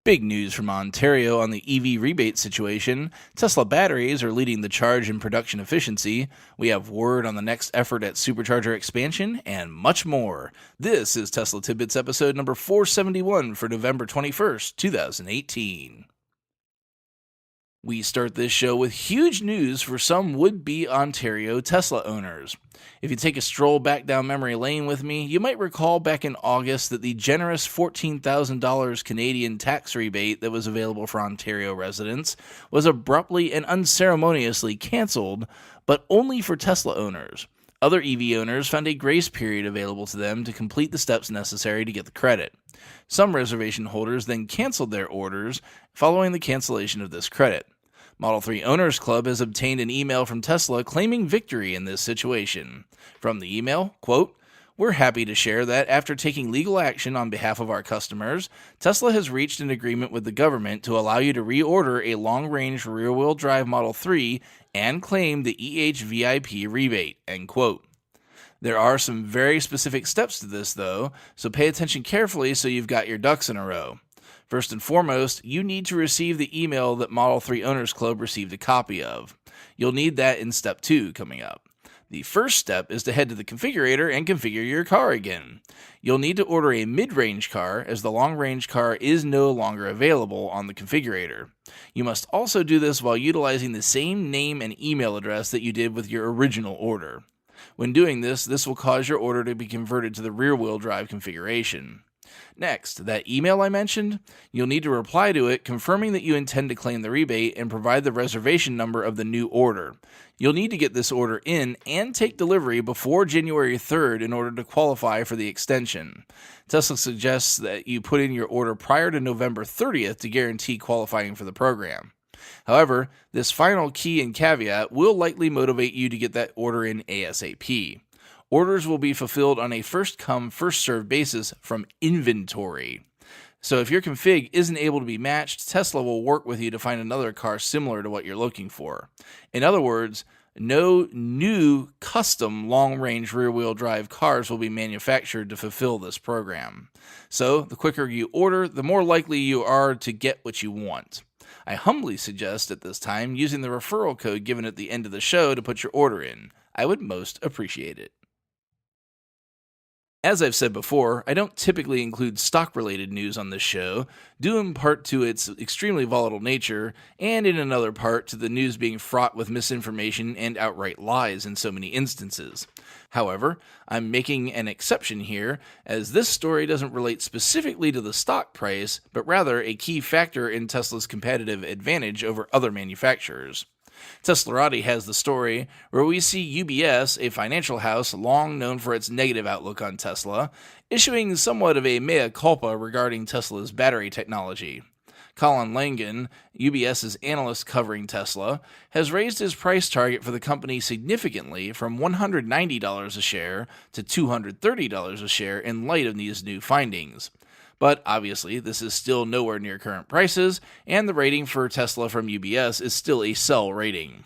Big news from Ontario on the EV rebate situation. Tesla batteries are leading the charge in production efficiency. We have word on the next effort at Supercharger expansion, and much more. This is Tesla Tidbits episode number 471 for November 21st, 2018. We start this show with huge news for some would-be Ontario Tesla owners. If you take a stroll back down memory lane with me, you might recall back in August that the generous $14,000 Canadian tax rebate that was available for Ontario residents was abruptly and unceremoniously cancelled, but only for Tesla owners. Other EV owners found a grace period available to them to complete the steps necessary to get the credit. Some reservation holders then canceled their orders following the cancellation of this credit. Model 3 Owners Club has obtained an email from Tesla claiming victory in this situation. From the email, quote, "We're happy to share that after taking legal action on behalf of our customers, Tesla has reached an agreement with the government to allow you to reorder a long-range rear-wheel drive Model 3 and claim the EHVIP rebate," end quote. There are some very specific steps to this, though, so pay attention carefully so you've got your ducks in a row. First and foremost, you need to receive the email that Model 3 Owners Club received a copy of. You'll need that in Step 2 coming up. The first step is to head to the configurator and configure your car again. You'll need to order a mid-range car, as the long-range car is no longer available on the configurator. You must also do this while utilizing the same name and email address that you did with your original order. When doing this, this will cause your order to be converted to the rear-wheel drive configuration. Next, that email I mentioned, you'll need to reply to it confirming that you intend to claim the rebate and provide the reservation number of the new order. You'll need to get this order in and take delivery before January 3rd in order to qualify for the extension. Tesla suggests that you put in your order prior to November 30th to guarantee qualifying for the program. However, this final key and caveat will likely motivate you to get that order in ASAP. Orders will be fulfilled on a first-come, first-served basis from inventory. So if your config isn't able to be matched, Tesla will work with you to find another car similar to what you're looking for. In other words, no new custom long-range rear-wheel drive cars will be manufactured to fulfill this program. So the quicker you order, the more likely you are to get what you want. I humbly suggest at this time using the referral code given at the end of the show to put your order in. I would most appreciate it. As I've said before, I don't typically include stock-related news on this show, due in part to its extremely volatile nature, and in another part to the news being fraught with misinformation and outright lies in so many instances. However, I'm making an exception here, as this story doesn't relate specifically to the stock price, but rather a key factor in Tesla's competitive advantage over other manufacturers. Teslarati has the story where we see UBS, a financial house long known for its negative outlook on Tesla, issuing somewhat of a mea culpa regarding Tesla's battery technology. Colin Langan, UBS's analyst covering Tesla, has raised his price target for the company significantly from $190 a share to $230 a share in light of these new findings. But obviously, this is still nowhere near current prices, and the rating for Tesla from UBS is still a sell rating.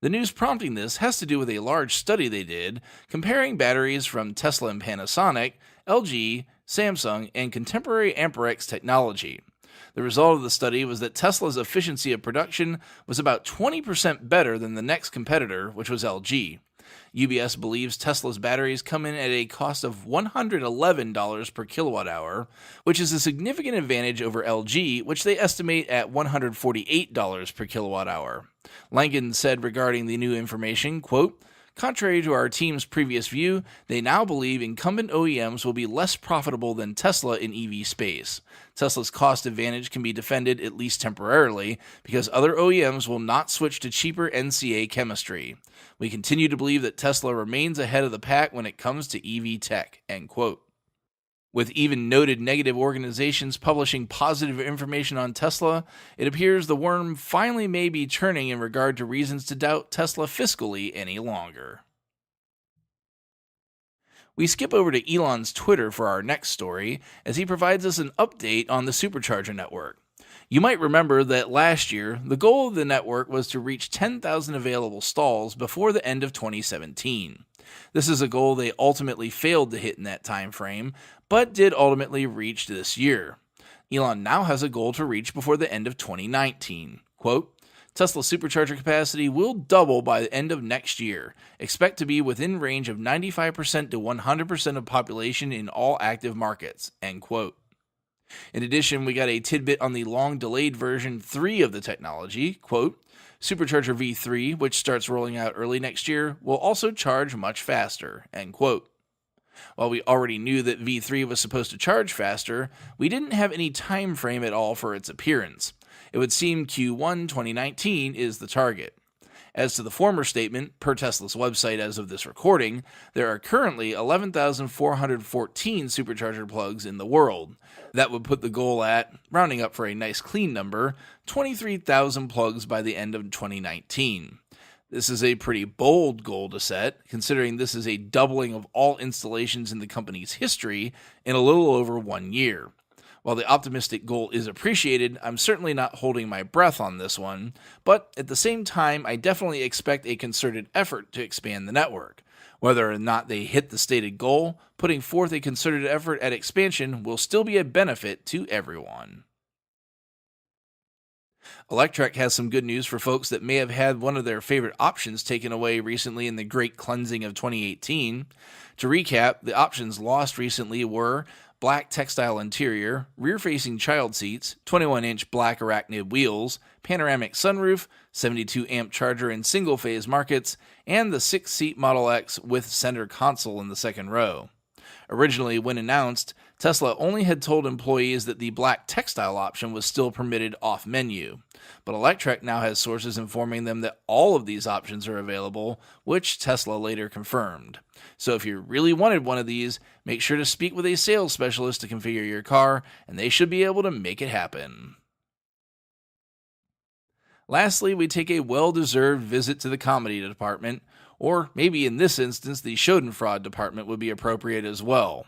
The news prompting this has to do with a large study they did, comparing batteries from Tesla and Panasonic, LG, Samsung, and contemporary Amperex technology. The result of the study was that Tesla's efficiency of production was about 20% better than the next competitor, which was LG. UBS believes Tesla's batteries come in at a cost of $111 per kilowatt hour, which is a significant advantage over LG, which they estimate at $148 per kilowatt hour. Langan said regarding the new information, quote, "Contrary to our team's previous view, they now believe incumbent OEMs will be less profitable than Tesla in EV space. Tesla's cost advantage can be defended at least temporarily because other OEMs will not switch to cheaper NCA chemistry. We continue to believe that Tesla remains ahead of the pack when it comes to EV tech," end quote. With even noted negative organizations publishing positive information on Tesla, it appears the worm finally may be turning in regard to reasons to doubt Tesla fiscally any longer. We skip over to Elon's Twitter for our next story, as he provides us an update on the Supercharger network. You might remember that last year, the goal of the network was to reach 10,000 available stalls before the end of 2017. This is a goal they ultimately failed to hit in that time frame, but did ultimately reach this year. Elon now has a goal to reach before the end of 2019. Quote, Tesla Supercharger capacity will double by the end of next year. Expect to be within range of 95% to 100% of population in all active markets. End quote. In addition, we got a tidbit on the long-delayed version 3 of the technology. Quote, Supercharger V3, which starts rolling out early next year, will also charge much faster. End quote. While we already knew that V3 was supposed to charge faster, we didn't have any time frame at all for its appearance. It would seem Q1 2019 is the target. As to the former statement, per Tesla's website as of this recording, there are currently 11,414 supercharger plugs in the world. That would put the goal at, rounding up for a nice clean number, 23,000 plugs by the end of 2019. This is a pretty bold goal to set, considering this is a doubling of all installations in the company's history in a little over 1 year. While the optimistic goal is appreciated, I'm certainly not holding my breath on this one, but at the same time, I definitely expect a concerted effort to expand the network. Whether or not they hit the stated goal, putting forth a concerted effort at expansion will still be a benefit to everyone. Electrek has some good news for folks that may have had one of their favorite options taken away recently in the great cleansing of 2018. To recap, the options lost recently were black textile interior, rear-facing child seats, 21-inch black arachnid wheels, panoramic sunroof, 72-amp charger in single-phase markets, and the 6-seat Model X with center console in the second row. Originally, when announced, Tesla only had told employees that the black textile option was still permitted off-menu, but Electrek now has sources informing them that all of these options are available, which Tesla later confirmed. So if you really wanted one of these, make sure to speak with a sales specialist to configure your car, and they should be able to make it happen. Lastly, we take a well-deserved visit to the comedy department, or maybe in this instance the Schadenfreude department would be appropriate as well.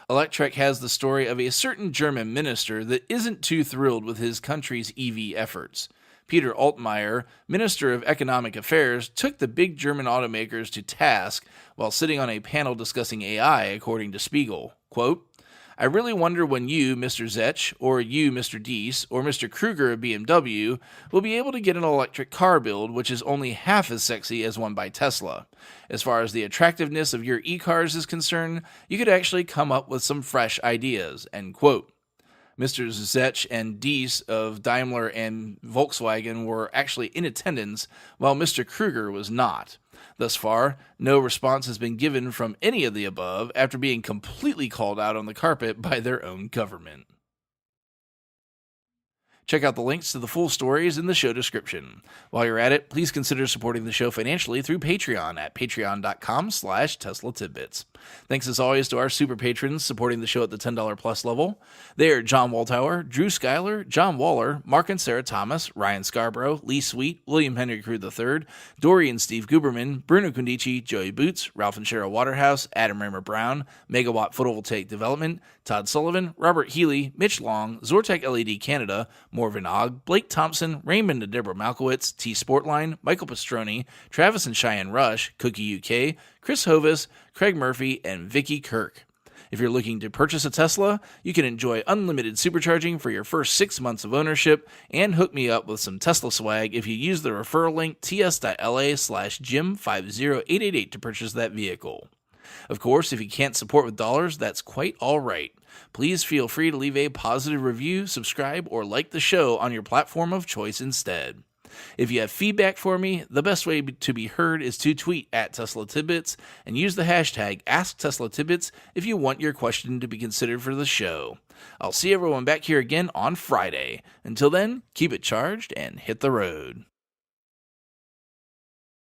Electrek has the story of a certain German minister that isn't too thrilled with his country's EV efforts. Peter Altmaier, Minister of Economic Affairs, took the big German automakers to task while sitting on a panel discussing AI, according to Spiegel. Quote, I really wonder when you, Mr. Zech, or you, Mr. Diess, or Mr. Kruger of BMW, will be able to get an electric car build which is only half as sexy as one by Tesla. As far as the attractiveness of your e-cars is concerned, you could actually come up with some fresh ideas, end quote. Mr. Zech and Diess of Daimler and Volkswagen were actually in attendance, while Mr. Kruger was not. Thus far, no response has been given from any of the above after being completely called out on the carpet by their own government. Check out the links to the full stories in the show description. While you're at it, please consider supporting the show financially through Patreon at patreon.com/Tesla Tidbits. Thanks as always to our super patrons supporting the show at the $10 plus level. They are John Waltauer, Drew Schuyler, John Waller, Mark and Sarah Thomas, Ryan Scarborough, Lee Sweet, William Henry Crew III, Dory and Steve Guberman, Bruno Kundici, Joey Boots, Ralph and Cheryl Waterhouse, Adam Raymer Brown, Megawatt Photovoltaic Development, Todd Sullivan, Robert Healy, Mitch Long, Zortec LED Canada, Morven Ogg, Blake Thompson, Raymond and Deborah Malkowitz, T Sportline, Michael Pastroni, Travis and Cheyenne Rush, Cookie UK, Chris Hovis, Craig Murphy, and Vicky Kirk. If you're looking to purchase a Tesla, you can enjoy unlimited supercharging for your first 6 months of ownership and hook me up with some Tesla swag if you use the referral link ts.la/Jim50888 to purchase that vehicle. Of course, if you can't support with dollars, that's quite all right. Please feel free to leave a positive review, subscribe, or like the show on your platform of choice instead. If you have feedback for me, the best way to be heard is to tweet at Tesla Tidbits and use the hashtag AskTeslaTidbits if you want your question to be considered for the show. I'll see everyone back here again on Friday. Until then, keep it charged and hit the road.